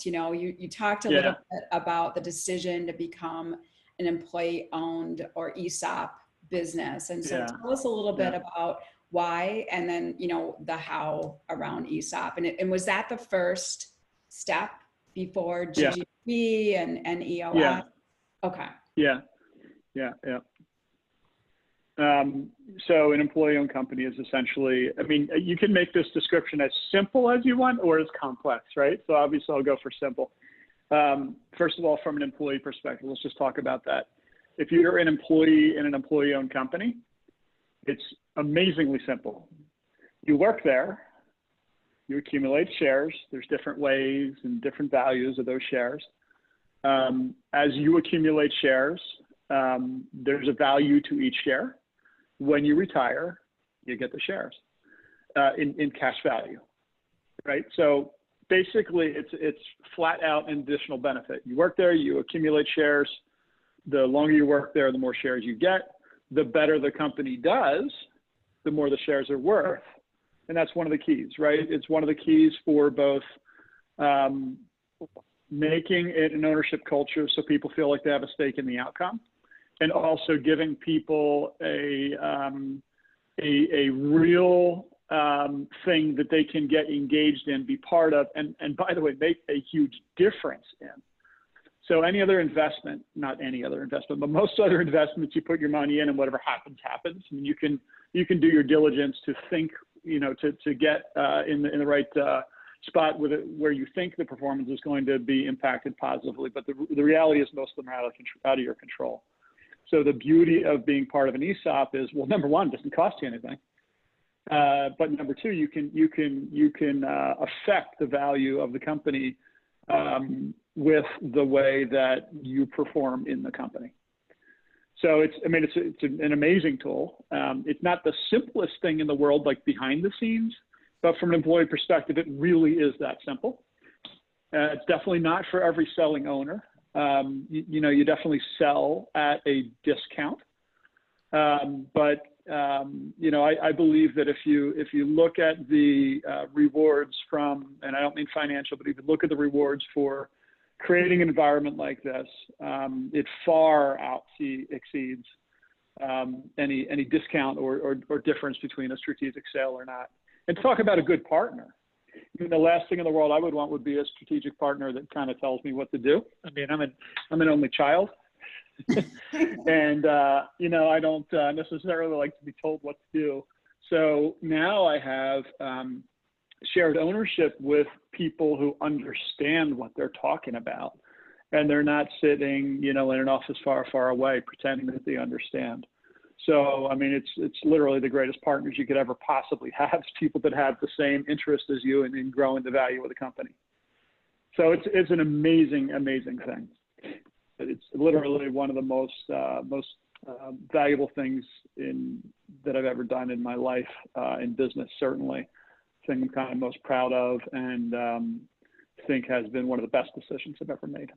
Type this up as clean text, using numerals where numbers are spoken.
You know, you talked a little bit about the decision to become an employee-owned or ESOP business. And so tell us a little bit about why, and then, you know, the how around ESOP. And was that the first step before GGB and EOS? Yeah. Okay. Yeah. So an employee-owned company is essentially, I mean, you can make this description as simple as you want or as complex, right? So obviously I'll go for simple. First of all, from an employee perspective, let's just talk about that. If you're an employee in an employee-owned company, it's amazingly simple. You work there, you accumulate shares. There's different ways and different values of those shares. As you accumulate shares, there's a value to each share. When you retire, you get the shares in cash value, right? So basically, it's flat out an additional benefit. You work there, you accumulate shares. The longer you work there, the more shares you get. The better the company does, the more the shares are worth. And that's one of the keys, right? It's one of the keys for both making it an ownership culture so people feel like they have a stake in the outcome, and also giving people a real thing that they can get engaged in, be part of, and by the way, make a huge difference in. So any other investment, not any other investment, but most other investments, you put your money in and whatever happens, happens. I mean, you can do your diligence to think, you know, to get in the right spot with it, where you think the performance is going to be impacted positively. But the reality is most of them are out of your control. So the beauty of being part of an ESOP is, well, number one, it doesn't cost you anything. But number two, you can affect the value of the company with the way that you perform in the company. So it's an amazing tool. It's not the simplest thing in the world, like behind the scenes, but from an employee perspective, it really is that simple. It's definitely not for every selling owner. You know, you definitely sell at a discount. But you know, I believe that if you look at the rewards from, and I don't mean financial, but if you look at the rewards for creating an environment like this, it far exceeds any discount or difference between a strategic sale or not. And talk about a good partner. I mean, the last thing in the world I would want would be a strategic partner that kind of tells me what to do. I mean, I'm an only child. And, you know, I don't necessarily like to be told what to do. So now I have shared ownership with people who understand what they're talking about. And they're not sitting, you know, in an office far, far away pretending that they understand. So, I mean, it's literally the greatest partners you could ever possibly have, people that have the same interest as you in growing the value of the company. So it's an amazing, amazing thing. It's literally one of the most valuable things that I've ever done in my life, in business, certainly. Thing I'm kind of most proud of, and think has been one of the best decisions I've ever made.